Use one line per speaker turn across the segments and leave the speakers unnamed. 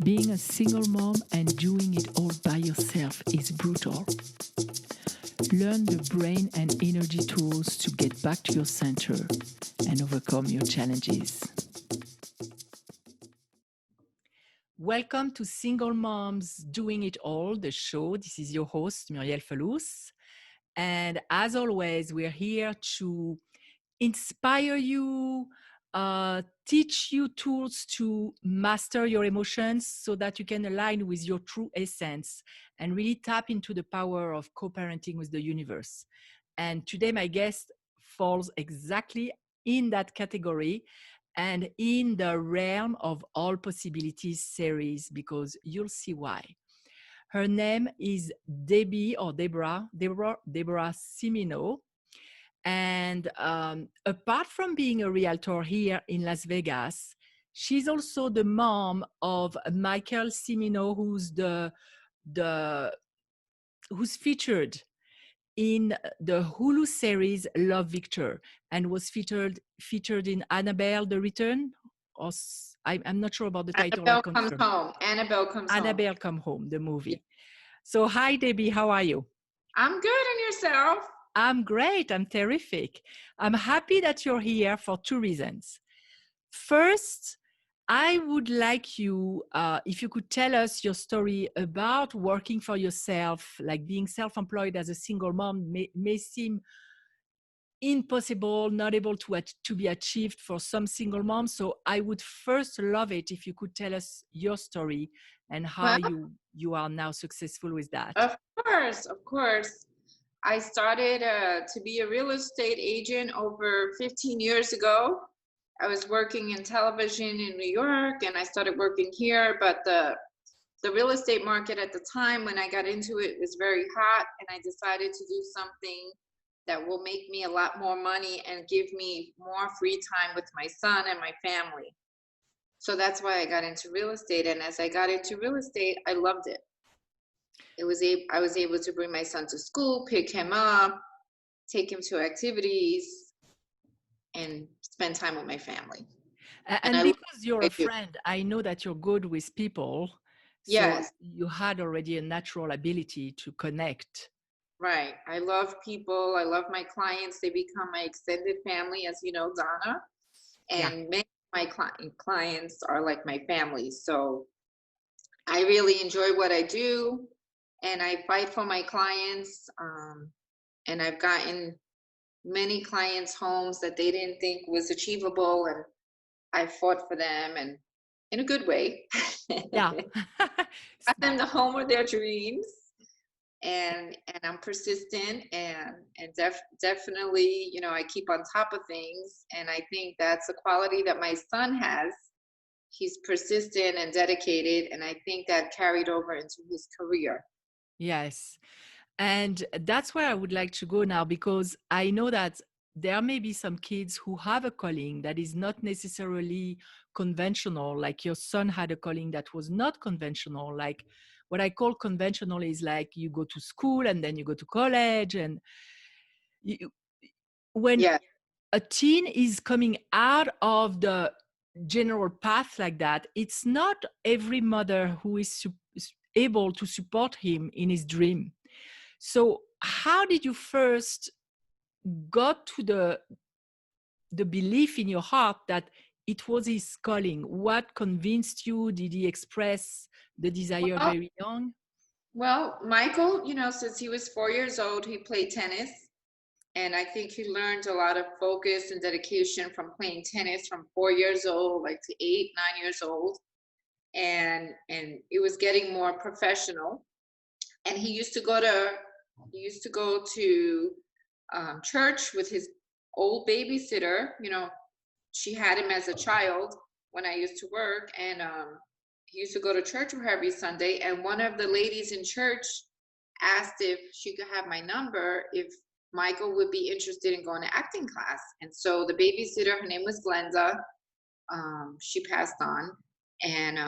Being a single mom and doing it all by yourself is brutal. Learn the brain and energy tools to get back to your center and overcome your challenges. Welcome to Single Moms Doing It All, the show. This is your host, Muriel Falous. And as always, we're here to inspire you, teach you tools to master your emotions so that you can align with your true essence and really tap into the power of co-parenting with the universe. And today my guest falls exactly in that category and in the realm of All Possibilities series, because you'll see why. Her name is Debbie Cimino. And apart from being a realtor here in Las Vegas, she's also the mom of Michael Cimino, who's featured in the Hulu series Love, Victor, and was featured in Annabelle, The Return. I'm not sure about the title.
Annabelle Comes Home.
Annabelle Come Home, the movie. Yeah. So hi, Debbie, how are you?
I'm good, and yourself?
I'm great. I'm terrific. I'm happy that you're here for two reasons. First, I would like you, if you could tell us your story about working for yourself, like being self-employed as a single mom may seem impossible, not able to be achieved for some single moms. So I would first love it if you could tell us your story and how you are now successful with that.
Of course. I started to be a real estate agent over 15 years ago. I was working in television in New York, and I started working here, but the real estate market at the time when I got into it was very hot, and I decided to do something that will make me a lot more money and give me more free time with my son and my family. So that's why I got into real estate, and as I got into real estate, I loved it. I was able to bring my son to school, pick him up, take him to activities, and spend time with my family.
And because you're a friend, I know that you're good with people. So
yes.
You had already a natural ability to connect.
Right. I love people. I love my clients. They become my extended family, as you know, Donna. And many of my clients are like my family. So I really enjoy what I do. And I fight for my clients. And I've gotten many clients' homes that they didn't think was achievable. And I fought for them, and in a good way.
Yeah.
Got them the home of their dreams. And I'm persistent and definitely, you know, I keep on top of things. And I think that's a quality that my son has. He's persistent and dedicated. And I think that carried over into his career.
Yes. And that's where I would like to go now, because I know that there may be some kids who have a calling that is not necessarily conventional, like your son had a calling that was not conventional. Like what I call conventional is like you go to school and then you go to college. And when a teen is coming out of the general path like that, it's not every mother who is able to support him in his dream. So how did you first got to the belief in your heart that it was his calling? What convinced you? Did he express the desire very young?
Well, Michael, you know, since he was 4 years old, he played tennis. And I think he learned a lot of focus and dedication from playing tennis from 4 years old, like to 8, 9 years old. And it was getting more professional. And he used to go to church with his old babysitter. You know, she had him as a child when I used to work, and he used to go to church with her every Sunday. And one of the ladies in church asked if she could have my number if Michael would be interested in going to acting class. And so the babysitter, her name was Glenda, she passed on, and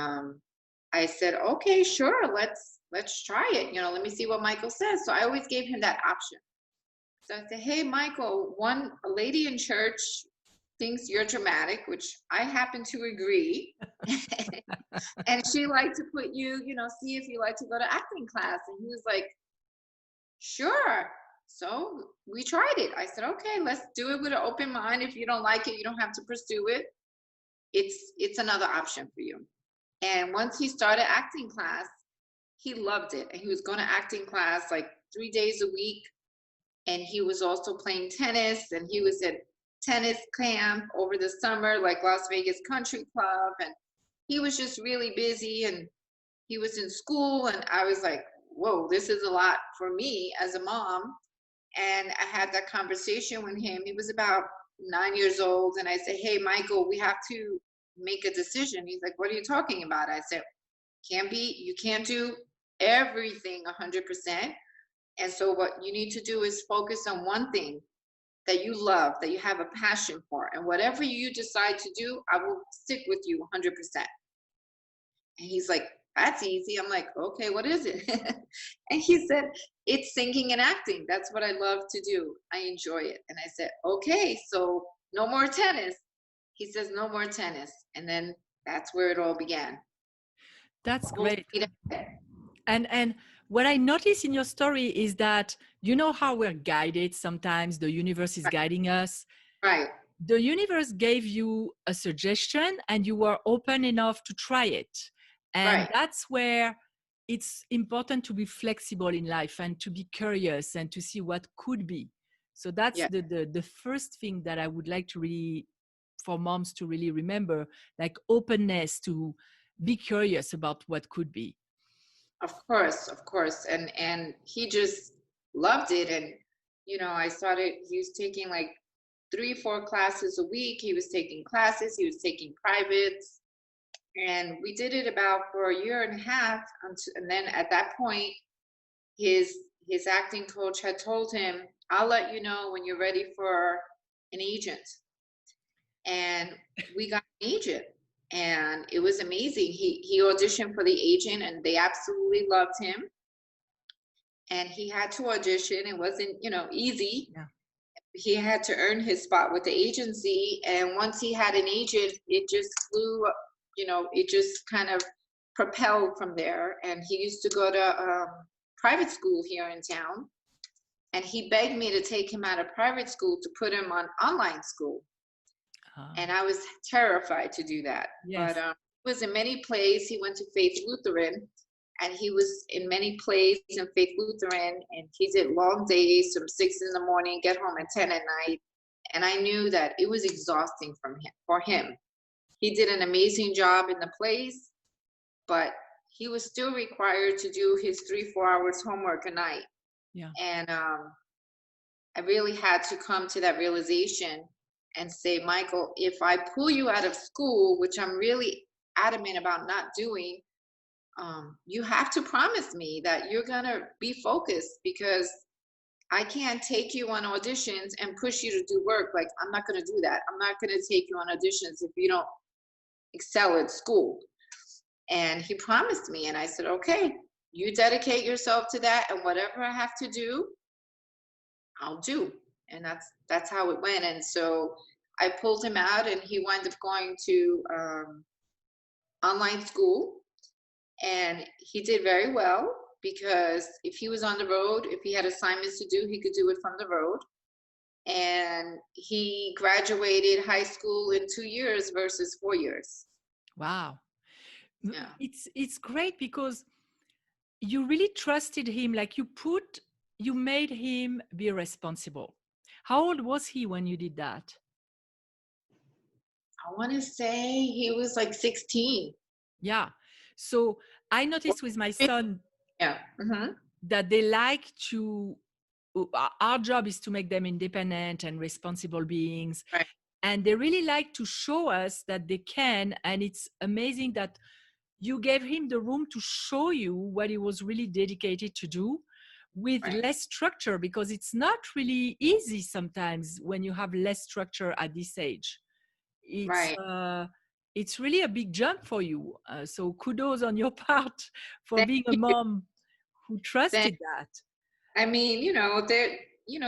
I said, okay, sure, let's try it. You know, let me see what Michael says. So I always gave him that option. So I said, hey, Michael, a lady in church thinks you're dramatic, which I happen to agree. And she liked to put you, see if you like to go to acting class. And he was like, sure. So we tried it. I said, okay, let's do it with an open mind. If you don't like it, you don't have to pursue it. It's another option for you. And once he started acting class, he loved it. And he was going to acting class like 3 days a week. And he was also playing tennis, and he was at tennis camp over the summer, like Las Vegas Country Club. And he was just really busy, and he was in school. And I was like, whoa, this is a lot for me as a mom. And I had that conversation with him. He was about 9 years old. And I said, hey, Michael, we have to make a decision. He's like, what are you talking about? I said, you can't do everything 100%. And so what you need to do is focus on one thing that you love, that you have a passion for. And whatever you decide to do, I will stick with you 100%. And he's like, that's easy. I'm like, okay, what is it? And he said, it's singing and acting. That's what I love to do. I enjoy it. And I said, okay, so no more tennis. He says, no more tennis. And then that's where it all began.
That's great. And what I notice in your story is that, you know how we're guided sometimes, the universe is guiding us.
Right.
The universe gave you a suggestion and you were open enough to try it. And that's where it's important to be flexible in life and to be curious and to see what could be. So that's the first thing that I would like to really, for moms to really remember, like openness to be curious about what could be.
Of course. And he just loved it. And, he was taking like 3-4 classes a week. He was taking classes, he was taking privates. And we did it about for 1.5 years. And then at that point, his acting coach had told him, I'll let you know when you're ready for an agent. And we got an agent. And it was amazing. He auditioned for the agent, and they absolutely loved him. And he had to audition. It wasn't, easy.
Yeah.
He had to earn his spot with the agency. And once he had an agent, it just flew, it just kind of propelled from there. And he used to go to private school here in town. And he begged me to take him out of private school to put him on online school. And I was terrified to do that.
Yes.
But he was in many plays. He went to Faith Lutheran, and he was in many plays in Faith Lutheran, and he did long days from 6 a.m, get home at 10 at night. And I knew that it was exhausting for him. He did an amazing job in the plays, but he was still required to do his 3-4 hours homework a night.
Yeah.
And I really had to come to that realization and say, Michael, if I pull you out of school, which I'm really adamant about not doing, you have to promise me that you're going to be focused, because I can't take you on auditions and push you to do work. Like, I'm not going to do that. I'm not going to take you on auditions if you don't excel at school. And he promised me, and I said, okay, you dedicate yourself to that, and whatever I have to do, I'll do. And that's how it went. And so I pulled him out, and he wound up going to online school. And he did very well, because if he was on the road, if he had assignments to do, he could do it from the road. And he graduated high school in 2 years versus 4 years.
Wow.
Yeah.
It's great, because you really trusted him. Like, you made him be responsible. How old was he when you did that?
I want to say he was like 16.
Yeah. So I noticed with my son that they like to, our job is to make them independent and responsible beings.
Right.
And they really like to show us that they can. And it's amazing that you gave him the room to show you what he was really dedicated to do, with less structure, because it's not really easy sometimes when you have less structure at this age. It's really a big jump for you. So kudos on your part for being a mom who trusted that.
I mean,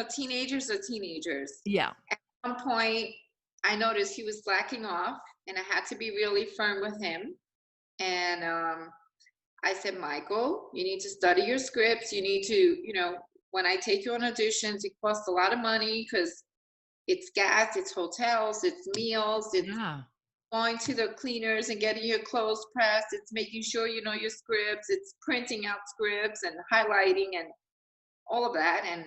teenagers are teenagers.
Yeah.
At some point, I noticed he was slacking off, and I had to be really firm with him. And I said, Michael, you need to study your scripts. You need to, when I take you on auditions, it costs a lot of money because it's gas, it's hotels, it's meals, it's
Yeah.
going to the cleaners and getting your clothes pressed. It's making sure you know your scripts. It's printing out scripts and highlighting and all of that. And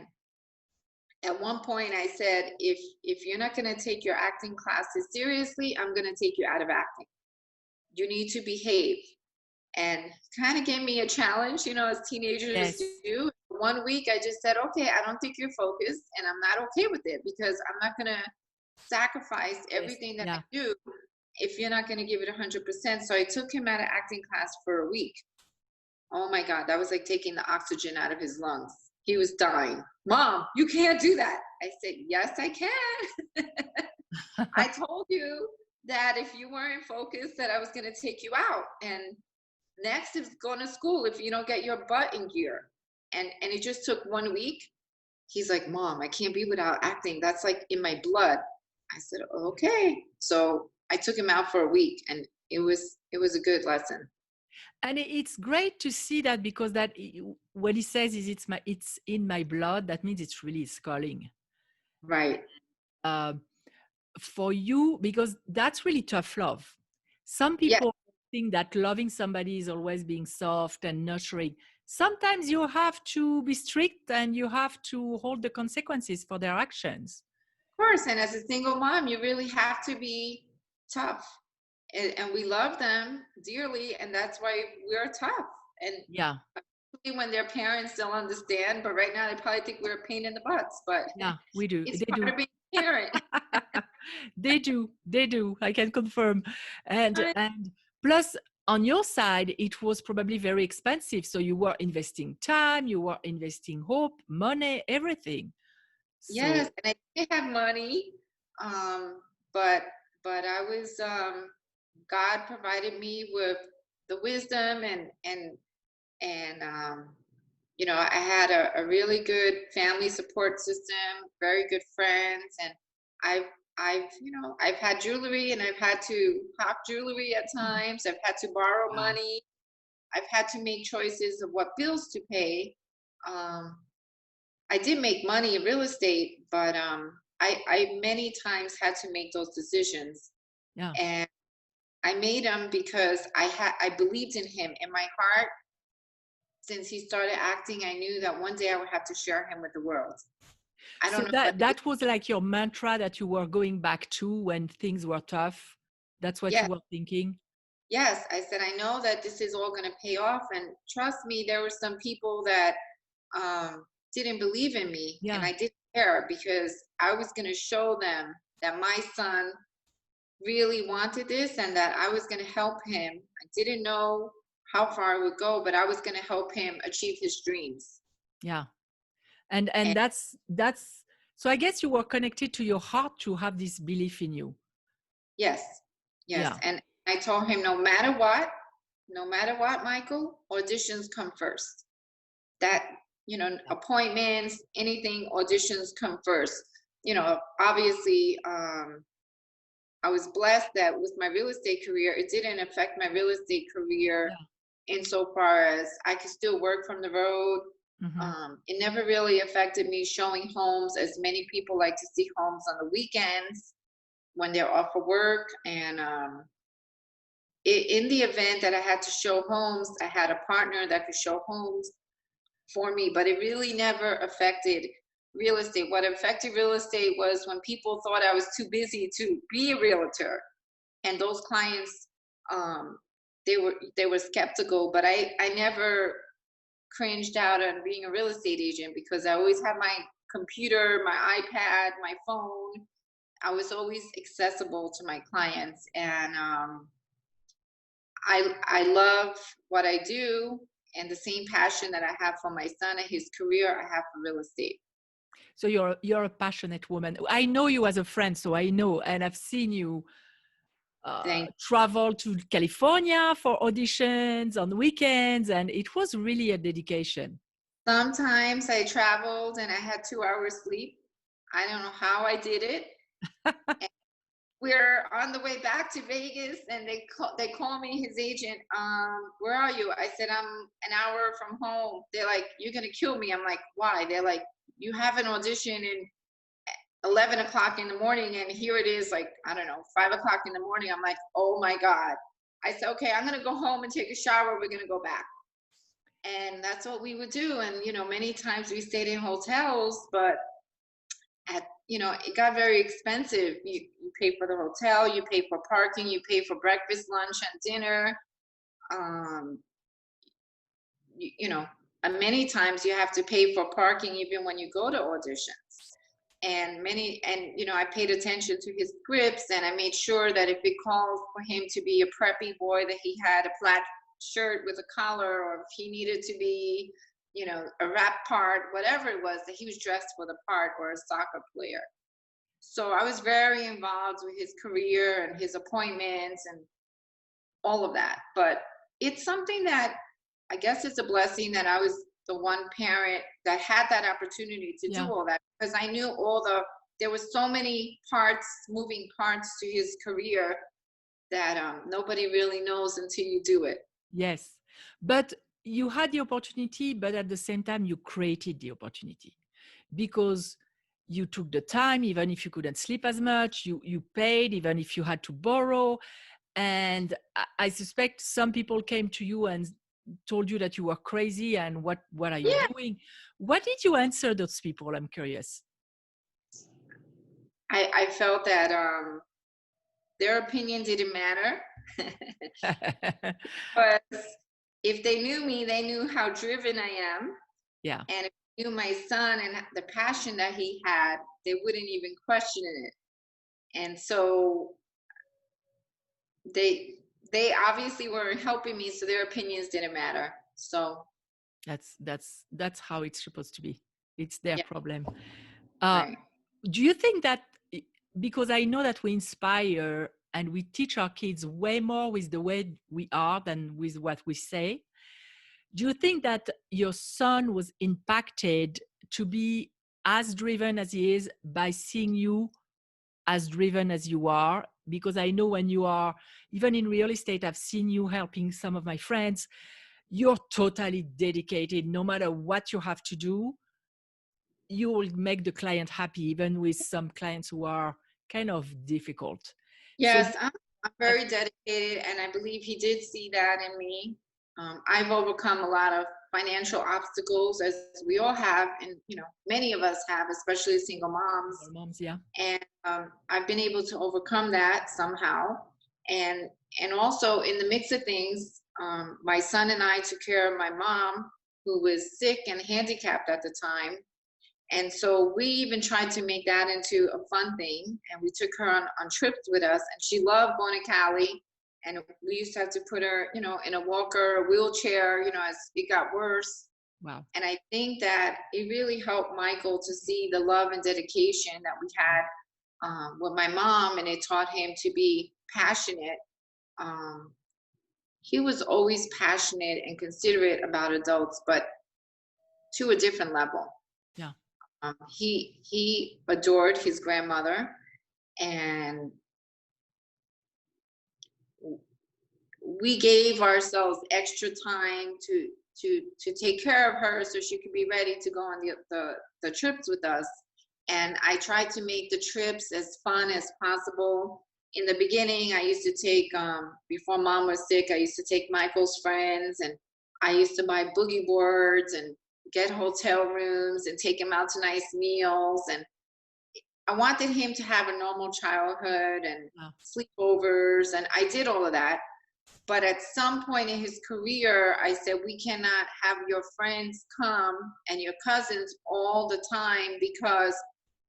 at one point I said, if you're not going to take your acting classes seriously, I'm going to take you out of acting. You need to behave. And kind of gave me a challenge, as teenagers
Yes.
do. One week I just said, okay, I don't think you're focused, and I'm not okay with it because I'm not going to sacrifice
Yes.
everything that I
Yeah.
do if you're not going to give it 100%. So I took him out of acting class for a week. Oh my God, that was like taking the oxygen out of his lungs. He was dying. Mom, you can't do that. I said, yes, I can. I told you that if you weren't focused, that I was going to take you out. And next is going to school if you don't get your butt in gear. And it just took 1 week. He's like, Mom, I can't be without acting. That's like in my blood. I said, okay. So I took him out for a week, and it was a good lesson.
And it's great to see that, because what he says is it's in my blood. That means it's really his calling.
Right.
Uh, for you, because that's really tough love. Some
Yeah,
people think that loving somebody is always being soft and nurturing. Sometimes you have to be strict and you have to hold the consequences for their actions.
of course. And as a single mom, you really have to be tough. And we love them dearly, and that's why we're tough. And
Yeah,
when their parents don't understand, but right now they probably think we're a pain in the butts, but
yeah, we do.
it's
They
part
do.
of being a parent.
They do. They do. I can confirm. And
Right?
and plus, on your side, it was probably very expensive. So you were investing time, you were investing hope, money, everything.
Yes,
So
and I did have money, um, but I was God provided me with the wisdom and I had a really good family support system, very good friends, and I've I've had jewelry and I've had to hawk jewelry at times. I've had to borrow
wow.
money. I've had to make choices of what bills to pay. Um, I did make money in real estate, but I many times had to make those decisions,
Yeah.
and I made them because I believed in him in my heart. Since he started acting, I knew that one day I would have to share him with the world. I
So
don't know what
that
it is.
that was like your mantra that you were going back to when things were tough. That's what you
Yeah,
were thinking.
yes, I said I know that this is all going to pay off, and trust me, there were some people that um, didn't believe in me, and
Yeah.
I didn't care because I was going to show them that my son really wanted this and that I was going to help him. I didn't know how far I would go, but I was going to help him achieve his dreams.
Yeah. And
And
that's so I guess you were connected to your heart to have this belief in you.
yes, yes.
Yeah.
And I told him, no matter what, Michael, auditions come first. That, appointments, anything, auditions come first. Obviously, I was blessed that with my real estate career, it didn't affect my real estate career
Yeah.
insofar as I could still work from the road.
Hmm.
It never really affected me showing homes, as many people like to see homes on the weekends when they're off of work. And in the event that I had to show homes, I had a partner that could show homes for me, but it really never affected real estate. What affected real estate was when people thought I was too busy to be a realtor, and those clients, um, they were skeptical. But I never cringed out on being a real estate agent because I always had my computer, my iPad, my phone. I was always accessible to my clients, and I love what I do, and the same passion that I have for my son and his career, I have for real estate.
So you're a passionate woman. I know you as a friend, so I know, and I've seen you
Thank.
travel to California for auditions on weekends, and it was really a dedication.
Sometimes I traveled and I had 2 hours sleep. I don't know how I did it. we're on the way back to Vegas, and they call me, his agent. Where are you? I said, I'm an hour from home. They're like, you're gonna kill me. I'm like, why? They're like, you have an audition in 11 o'clock in the morning, and here it is, like, I don't know, 5 o'clock in the morning. I'm like, oh my God. I said, okay, I'm gonna go home and take a shower. We're gonna go back. And that's what we would do. And many times we stayed in hotels, but it got very expensive. You pay for the hotel, you pay for parking, you pay for breakfast, lunch, and dinner. Um, and many times you have to pay for parking even when you go to auditions. And I paid attention to his scripts, and I made sure that if it called for him to be a preppy boy, that he had a flat shirt with a collar, or if he needed to be, a rap part, whatever it was, that he was dressed for the part, or a soccer player. So I was very involved with his career and his appointments and all of that. But it's something that I guess it's a blessing that I was the one parent that had that opportunity to do
Yeah.
all that, because I knew there was so many moving parts to his career that nobody really knows until you do it.
Yes. But you had the opportunity, but at the same time, you created the opportunity because you took the time, even if you couldn't sleep as much, you paid, even if you had to borrow. And I suspect some people came to you and told you that you were crazy and what are you
Yeah.
doing? What did you answer those people? I'm curious.
I felt that their opinion didn't matter. But if they knew me, they knew how driven I am.
Yeah.
And if they knew my son and the passion that he had, they wouldn't even question it. And so they obviously weren't helping me, so their opinions didn't matter. So
that's how it's supposed to be. It's their
yeah,
problem.
right.
Do you think that, because I know that we inspire and we teach our kids way more with the way we are than with what we say, do you think that your son was impacted to be as driven as he is by seeing you as driven as you are? Because I know when you are, even in real estate, I've seen you helping some of my friends. You're totally dedicated. No matter what you have to do, you will make the client happy, even with some clients who are kind of difficult.
Yes, I'm very dedicated, and I believe he did see that in me. I've overcome a lot of financial obstacles, as we all have, and many of us have, especially single moms.
Moms, yeah.
And I've been able to overcome that somehow. And also in the mix of things, my son and I took care of my mom, who was sick and handicapped at the time. And so we even tried to make that into a fun thing. And we took her on trips with us, and she loved going to Cali. And we used to have to put her, in a walker, a wheelchair, as it got worse.
Wow.
And I think that it really helped Michael to see the love and dedication that we had with my mom, and it taught him to be passionate. He was always passionate and considerate about adults, but to a different level.
Yeah.
He adored his grandmother, and we gave ourselves extra time to take care of her so she could be ready to go on the trips with us. And I tried to make the trips as fun as possible. In the beginning, I used to take, before mom was sick, I used to take Michael's friends, and I used to buy boogie boards and get hotel rooms and take him out to nice meals. And I wanted him to have a normal childhood and sleepovers, and I did all of that. But at some point in his career, I said, we cannot have your friends come and your cousins all the time, because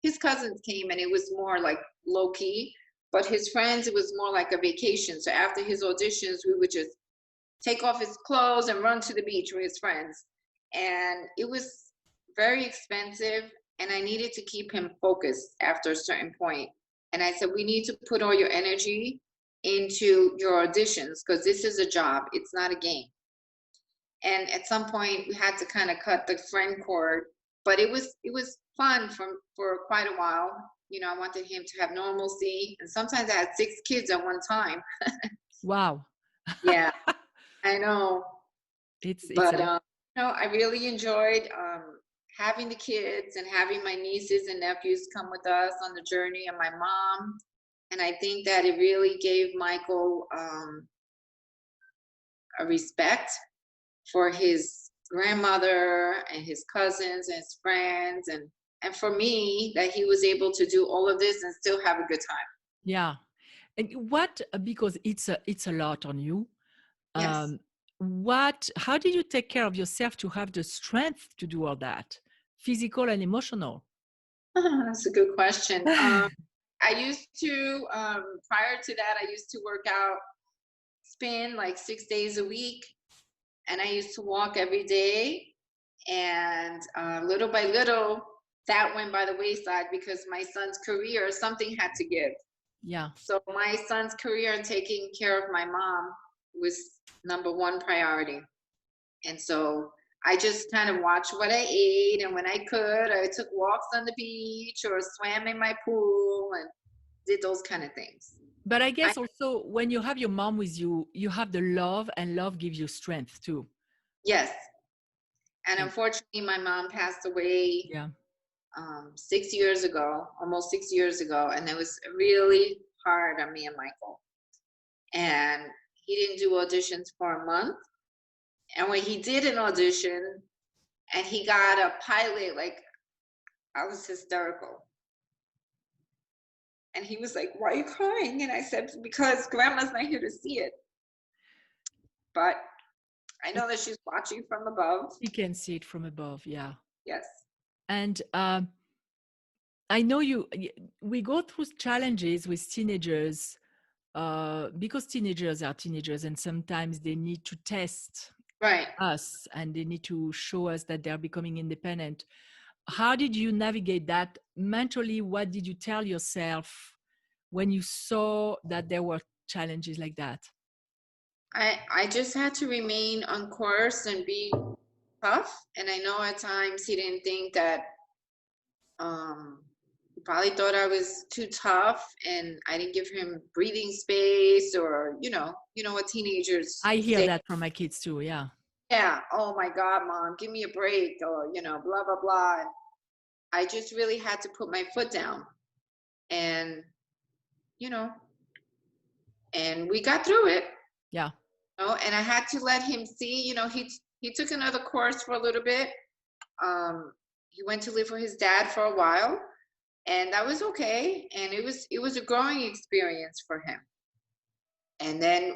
his cousins came and it was more like low key, but his friends, it was more like a vacation. So after his auditions, we would just take off his clothes and run to the beach with his friends. And it was very expensive, and I needed to keep him focused after a certain point. And I said, we need to put all your energy into your auditions, because this is a job, it's not a game. And at some point we had to kind of cut the friend cord, but it was fun for quite a while. I wanted him to have normalcy. And sometimes I had 6 kids at one time.
Wow.
Yeah, I know.
It's
But,
a
I really enjoyed having the kids and having my nieces and nephews come with us on the journey, and my mom. And I think that it really gave Michael a respect for his grandmother and his cousins and his friends, and for me, that he was able to do all of this and still have a good time.
yeah. And what, because it's a lot on you.
Yes.
How did you take care of yourself to have the strength to do all that, physical and emotional?
That's a good question. I used to, prior to that, I used to work out, spin like 6 days a week, and I used to walk every day. And little by little, that went by the wayside because my son's career, something had to give.
Yeah.
So my son's career and taking care of my mom was number one priority. And so I just kind of watched what I ate, and when I could, I took walks on the beach or swam in my pool and did those kind of things.
But I
I
guess also when you have your mom with you, you have the love, and love gives you strength too.
Yes, and
And
unfortunately, my mom passed away
yeah,
6 years ago, almost 6 years ago, and it was really hard on me and Michael. And he didn't do auditions for a month. And when he did an audition and he got a pilot, like, I was hysterical. And he was like, "Why are you crying?" And I said, "Because grandma's not here to see it. But I know that she's watching from above."
you can see it from above. Yeah.
Yes.
And I know we go through challenges with teenagers because teenagers are teenagers, and sometimes they need to test
Right.
us and they need to show us that they're becoming independent. How did you navigate that mentally? What did you tell yourself when you saw that there were challenges like that?
I just had to remain on course and be tough. And I know at times he didn't think that, he probably thought I was too tough and I didn't give him breathing space, or, what teenagers
I hear
say.
that from my kids too. Yeah.
Yeah, "Oh my God, mom, give me a break," or, blah, blah, blah. And I just really had to put my foot down, and, you know, and we got through it.
Yeah.
And I had to let him see, he took another course for a little bit. He went to live with his dad for a while, and that was okay. And it was a growing experience for him. And then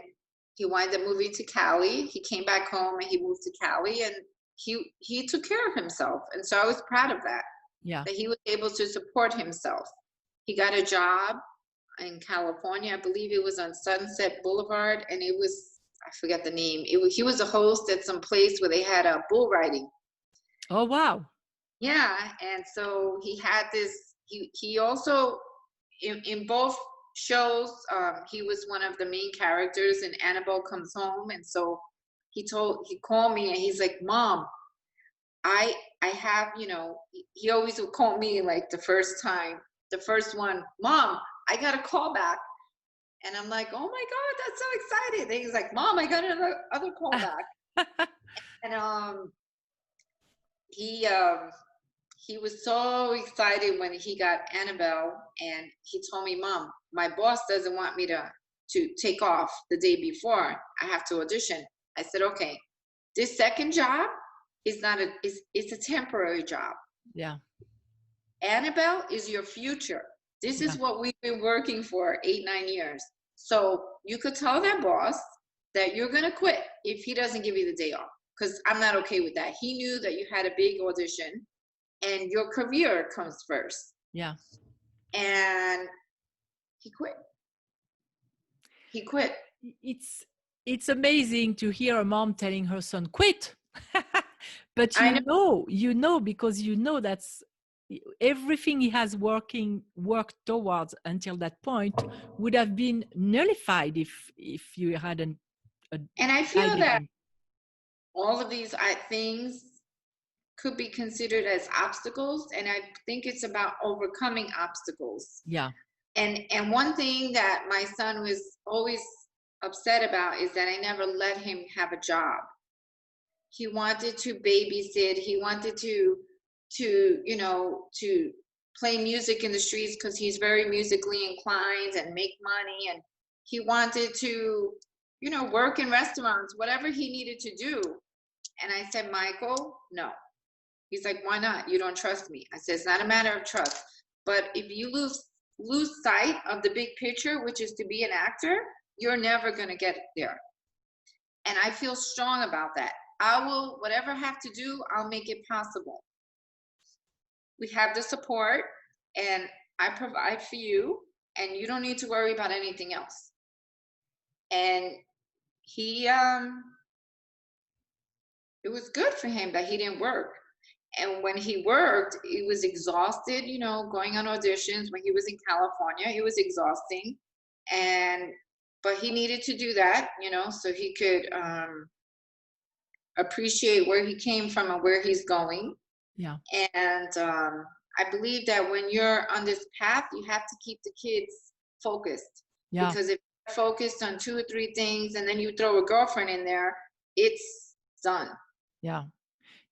he wound up moving to Cali. He came back home and he moved to Cali, and he took care of himself. And so I was proud of that,
Yeah.
that he was able to support himself. He got a job in California. I believe it was on Sunset Boulevard, and it was, I forget the name. He was a host at some place where they had a bull riding.
Oh, wow.
Yeah, and so he had this. He also in both shows, he was one of the main characters in Annabelle Comes Home, and so he called me and he's like, "Mom, I have, he always would call me like the first one, "Mom, I got a call back." And I'm like, "Oh my God, that's so excited." And he's like, "Mom, I got another other call back." And he was so excited when he got Annabelle, and he told me, "Mom, my boss doesn't want me to take off the day before. I have to audition." I said, "Okay, this second job is not it's a temporary job.
Yeah.
Annabelle is your future. This
Yeah.
is what we've been working for 8-9 years. So you could tell that boss that you're going to quit if he doesn't give you the day off, because I'm not okay with that." He knew that you had a big audition and your career comes first.
Yeah.
And he quit. He quit.
It's amazing to hear a mom telling her son quit. But
I know.
because that's everything he has worked towards until that point would have been nullified if you hadn't
And I feel
guided
that
him.
all of these things could be considered as obstacles, and I think it's about overcoming obstacles.
Yeah.
And one thing that my son was always upset about is that I never let him have a job. He wanted to babysit. He wanted to play music in the streets because he's very musically inclined and make money. And he wanted to, work in restaurants, whatever he needed to do. And I said, Michael, no. He's like, why not? You don't trust me. I said, it's not a matter of trust. But if you lose sight of the big picture, which is to be an actor, you're never going to get there. And I feel strong about that. I will, whatever I have to do, I'll make it possible. We have the support, and I provide for you, and you don't need to worry about anything else. And he, it was good for him that he didn't work. And when he worked, he was exhausted, going on auditions. When he was in California, it was exhausting. But he needed to do that, so he could appreciate where he came from and where he's going.
Yeah.
And I believe that when you're on this path, you have to keep the kids focused.
Yeah.
Because if you're focused on 2 or 3 things and then you throw a girlfriend in there, it's done.
Yeah.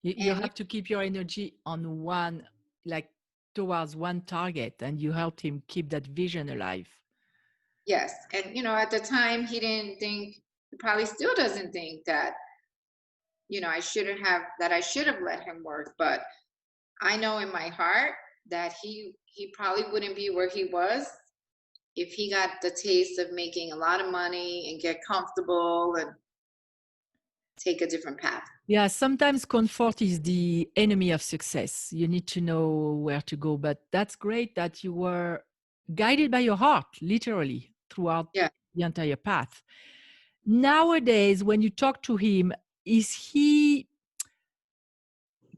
You have to keep your energy on one, like towards one target, and you helped him keep that vision alive.
Yes. And, at the time, he didn't think, he probably still doesn't think that, I should have let him work. But I know in my heart that he probably wouldn't be where he was if he got the taste of making a lot of money and get comfortable and take a different path.
Yeah, sometimes comfort is the enemy of success. You need to know where to go. But that's great that you were guided by your heart, literally, throughout the entire path. Nowadays, when you talk to him,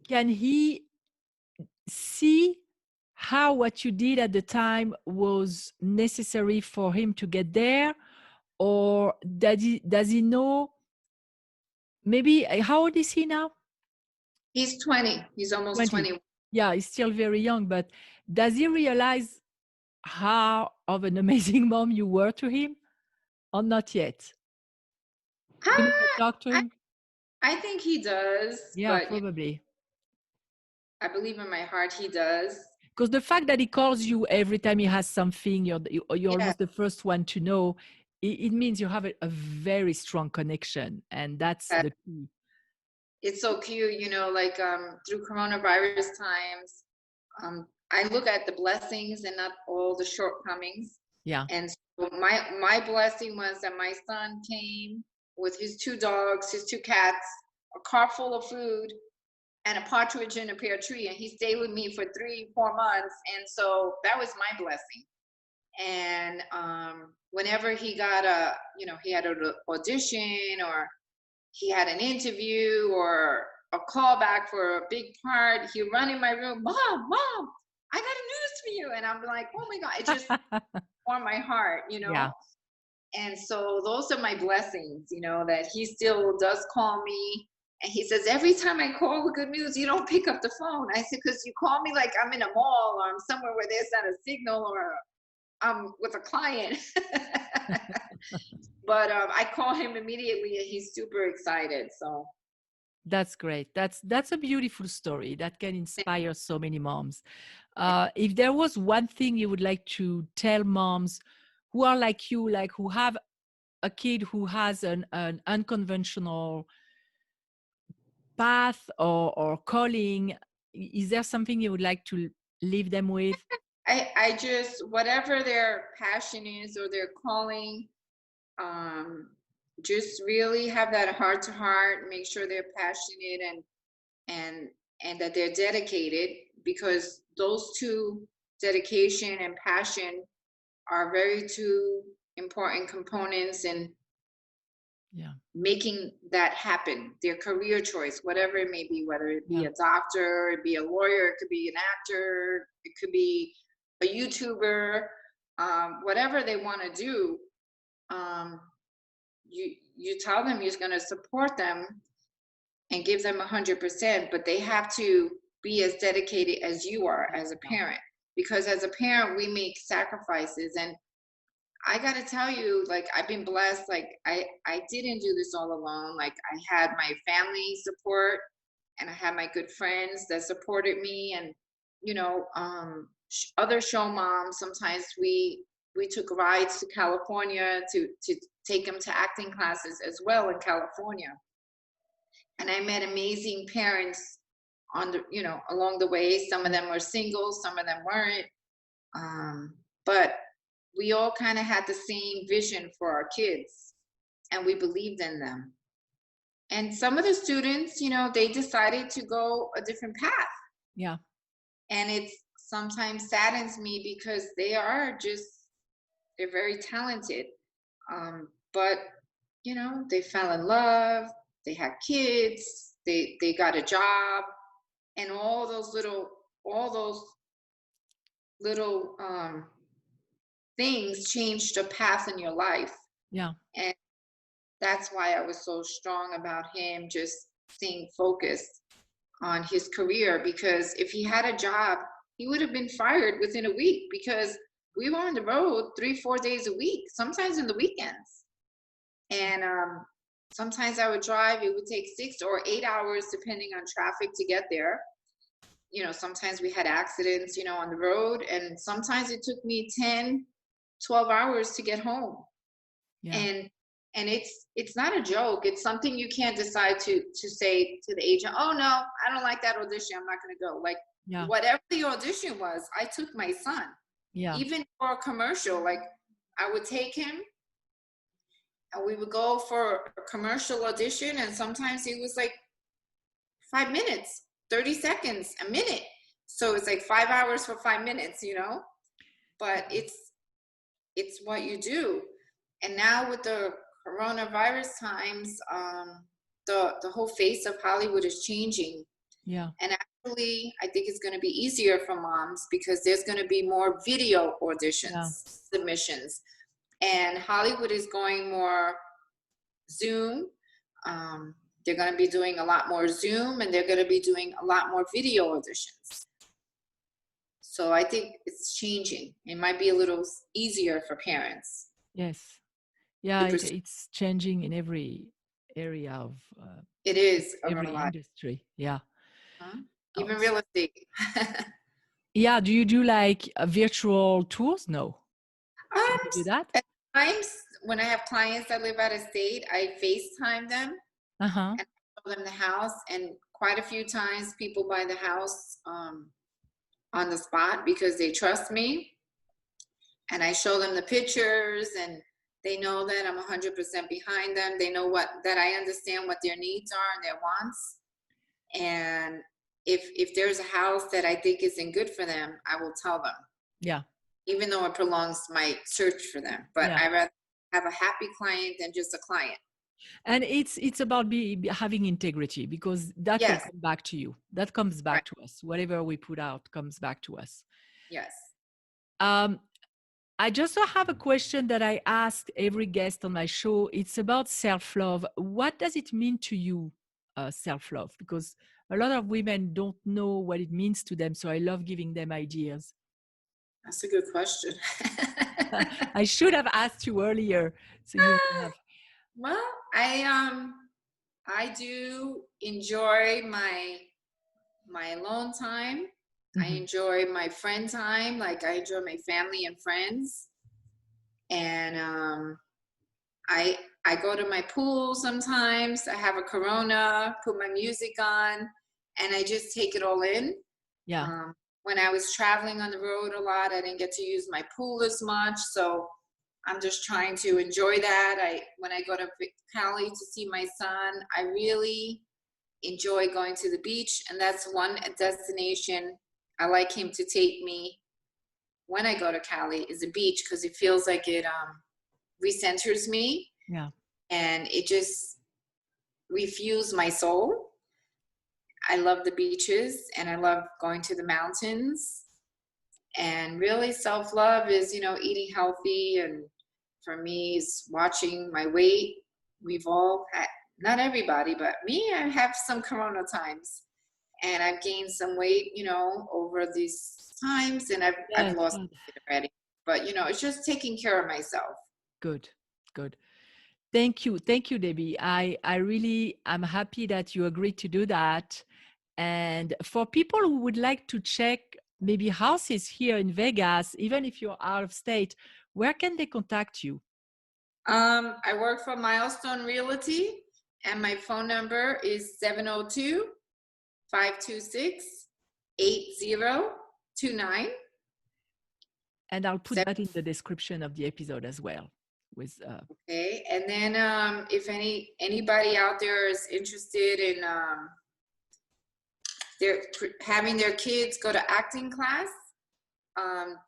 can he see how what you did at the time was necessary for him to get there? Or does he know? Maybe, how old is he now?
He's 20. He's almost 20.
Yeah, he's still very young, but does he realize how of an amazing mom you were to him, or not yet? You never talk to him?
I think he does.
Yeah,
but
probably.
I believe in my heart he does.
Because the fact that he calls you every time he has something, you're almost the first one to know, it means you have a very strong connection, and that's the key.
It's so cute, like through coronavirus times, I look at the blessings and not all the shortcomings.
Yeah.
And so my blessing was that my son came with his 2 dogs, his 2 cats, a car full of food, and a partridge in a pear tree, and he stayed with me for 3-4 months. And so that was my blessing. And whenever he got he had an audition, or he had an interview, or a callback for a big part, he'd run in my room, Mom, I got a news for you. And I'm like, oh my God, it just warmed my heart,
Yeah.
And so those are my blessings, that he still does call me. And he says, every time I call with good news, you don't pick up the phone. I said, because you call me like I'm in a mall, or I'm somewhere where there's not a signal, or I'm with a client. But I call him immediately, and he's super excited. So
that's great. That's a beautiful story that can inspire so many moms. If there was one thing you would like to tell moms who are like you, like who have a kid who has an unconventional path or calling, is there something you would like to leave them with?
I just, whatever their passion is or their calling, just really have that heart to heart, make sure they're passionate and that they're dedicated, because those 2, dedication and passion, are very 2 important components in making that happen, their career choice, whatever it may be, whether it be a doctor, it be a lawyer, it could be an actor, it could be a YouTuber, whatever they want to do. You tell them you're going to support them, and give them 100%, but they have to be as dedicated as you are as a
Yeah.
parent. Because as a parent, we make sacrifices. And I got to tell you, like, I've been blessed. Like, I didn't do this all alone. Like, I had my family support, and I had my good friends that supported me. And, other show moms, sometimes we took rides to California to take them to acting classes as well in California. And I met amazing parents along the way. Some of them were single, some of them weren't. But we all kind of had the same vision for our kids, and we believed in them. And some of the students, they decided to go a different path.
Yeah.
And it sometimes saddens me because they're very talented. But, they fell in love, they had kids, they got a job, and all those little things changed the path in your life.
Yeah.
And that's why I was so strong about him just staying focused on his career, because if he had a job, he would have been fired within a week, because we were on the road 3-4 days a week, sometimes in the weekends. And sometimes I would drive, it would take 6 or 8 hours depending on traffic to get there. Sometimes we had accidents, on the road, and sometimes it took me 10-12 hours to get home.
Yeah.
And it's not a joke. It's something you can't decide to say to the agent, oh no, I don't like that audition, I'm not going to go. Like,
Yeah.
whatever the audition was, I took my son.
Yeah.
Even for a commercial, like, I would take him and we would go for a commercial audition, and sometimes it was like 5 minutes, 30 seconds, a minute. So it's like 5 hours for 5 minutes, but it's what you do. And now with the coronavirus times, the whole face of Hollywood is changing.
Yeah.
And actually, I think it's going to be easier for moms because there's going to be more video auditions, submissions. And Hollywood is going more Zoom. They're going to be doing a lot more Zoom, and they're going to be doing a lot more video auditions. So I think it's changing. It might be a little easier for parents.
Yes. Yeah, it's changing in every area of
it is
every industry. Yeah.
Even real estate.
Yeah. Do you do like virtual tours? No. Do you do that?
At times when I have clients that live out of state, I FaceTime them and show them the house. And quite a few times people buy the house on the spot because they trust me. And I show them the pictures, and they know that I'm 100% behind them. They know that I understand what their needs are and their wants. And if there's a house that I think isn't good for them, I will tell them.
Yeah.
Even though it prolongs my search for them. But I rather have a happy client than just a client.
And it's about having integrity, because that will come back to you. That comes back to us. Whatever we put out comes back to us.
Yes.
I just have a question that I ask every guest on my show. It's about self-love. What does it mean to you, self-love? Because a lot of women don't know what it means to them. So I love giving them ideas.
That's a good question.
I should have asked you earlier. So you have.
Well, I do enjoy my alone time. I enjoy my friend time. Like, I enjoy my family and friends. And I go to my pool sometimes. I have a Corona, put my music on, and I just take it all in.
Yeah.
When I was traveling on the road a lot, I didn't get to use my pool as much. So I'm just trying to enjoy that. When I go to Cali to see my son, I really enjoy going to the beach. And that's one destination I like him to take me when I go to Cali, is the beach, because it feels like it recenters me.
Yeah.
And it just refuels my soul. I love the beaches, and I love going to the mountains. And really, self-love is, eating healthy. And for me, is watching my weight. We've all not everybody, but me, I have some corona times, and I've gained some weight, over these times, and I've
Yes,
lost
good.
it already. But it's just taking care of myself.
Good. Good. Thank you. Thank you, Debbie. I'm happy that you agreed to do that. And for people who would like to check maybe houses here in Vegas, even if you're out of state, where can they contact you?
I work for Milestone Realty, and my phone number is 702-526-8029.
And I'll put that in the description of the episode as well.
Okay, and then if anybody out there is interested in having their kids go to acting class,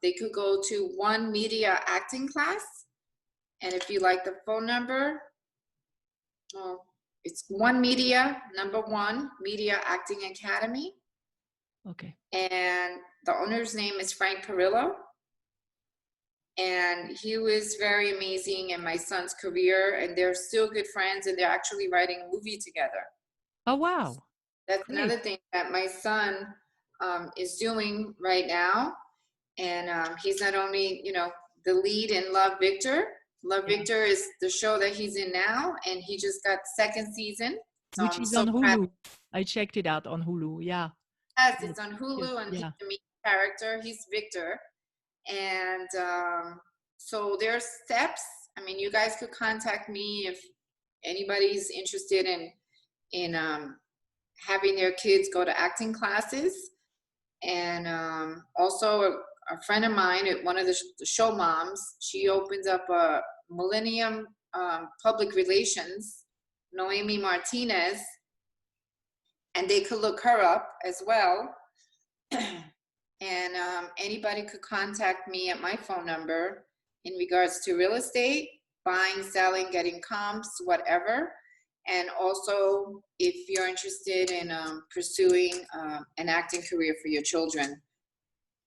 they could go to One Media Acting Class. And if you like the phone number, it's One Media, number 1 Media Acting Academy.
Okay.
And the owner's name is Frank Perillo. And he was very amazing in my son's career, and they're still good friends, and they're actually writing a movie together.
Oh, wow.
That's
Great.
another thing that my son is doing right now. And he's not only, the lead in Love, Victor. Love, Victor is the show that he's in now, and he just got second season. So
Which is on Hulu. I checked it out on Hulu. Yeah.
Yes, it's on Hulu, and
yeah.
he's the main character. He's Victor. And so there's steps. I mean, you guys could contact me if anybody's interested in having their kids go to acting classes. And also a friend of mine, one of the show moms, she opens up a Millennium Public Relations, Noemi Martinez, and they could look her up as well. And anybody could contact me at my phone number in regards to real estate, buying, selling, getting comps, whatever. And also, if you're interested in pursuing an acting career for your children,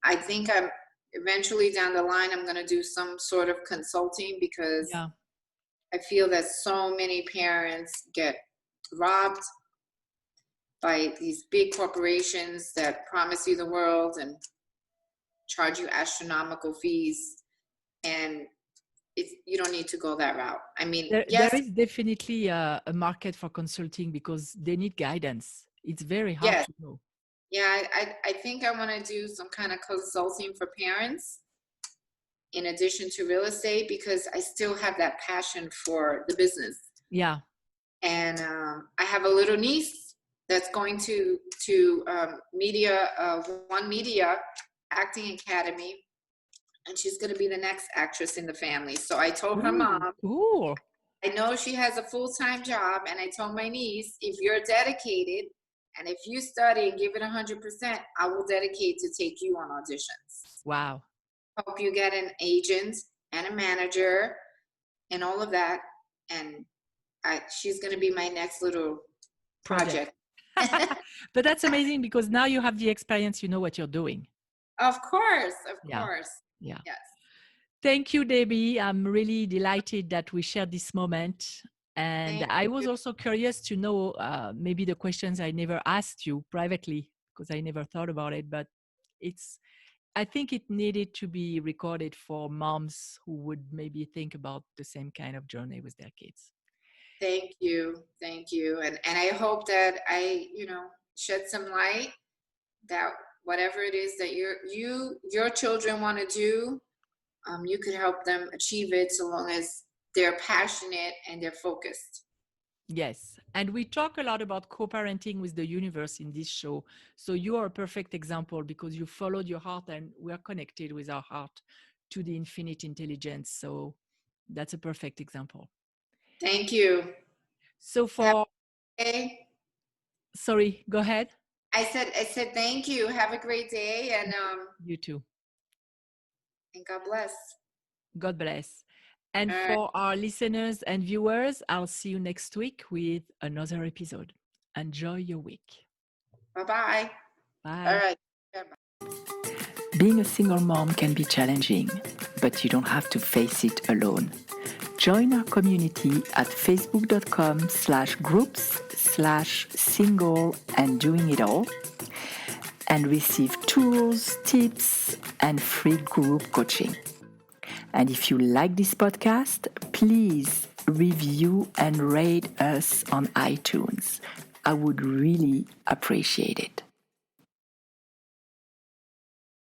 I think I'm eventually down the line, I'm going to do some sort of consulting, because I feel that so many parents get robbed by these big corporations that promise you the world and charge you astronomical fees, and you don't need to go that route. I mean,
there is definitely a market for consulting, because they need guidance. It's very hard to know.
Yeah, I think I want to do some kind of consulting for parents in addition to real estate, because I still have that passion for the business.
Yeah.
And I have a little niece that's going to One Media Acting Academy, and she's going to be the next actress in the family. So I told her mom, I know she has a full-time job, and I told my niece, if you're dedicated and if you study and give it 100%, I will dedicate to take you on auditions.
Wow.
Hope you get an agent and a manager and all of that. And she's going to be my next little project.
But that's amazing, because now you have the experience, you know what you're doing.
Of course.
Yeah.
Yes.
Thank you, Debbie. I'm really delighted that we shared this moment. And I was also curious to know maybe the questions I never asked you privately, because I never thought about it, but I think it needed to be recorded for moms who would maybe think about the same kind of journey with their kids.
Thank you. And I hope that I, shed some light that whatever it is that your children want to do, you could help them achieve it, so long as they're passionate and they're focused.
Yes. And we talk a lot about co-parenting with the universe in this show. So you are a perfect example, because you followed your heart, and we're connected with our heart to the infinite intelligence. So that's a perfect example.
Thank you.
So sorry, go ahead.
I said thank you. Have a great day, and
you too.
And God bless.
God bless. And for our listeners and viewers, I'll see you next week with another episode. Enjoy your week.
Bye-bye.
Bye.
All right.
Being a single mom can be challenging, but you don't have to face it alone. join our community at facebook.com/groups/single and doing it all, and receive tools, tips, and free group coaching. And if you like this podcast, please review and rate us on iTunes. I would really appreciate it.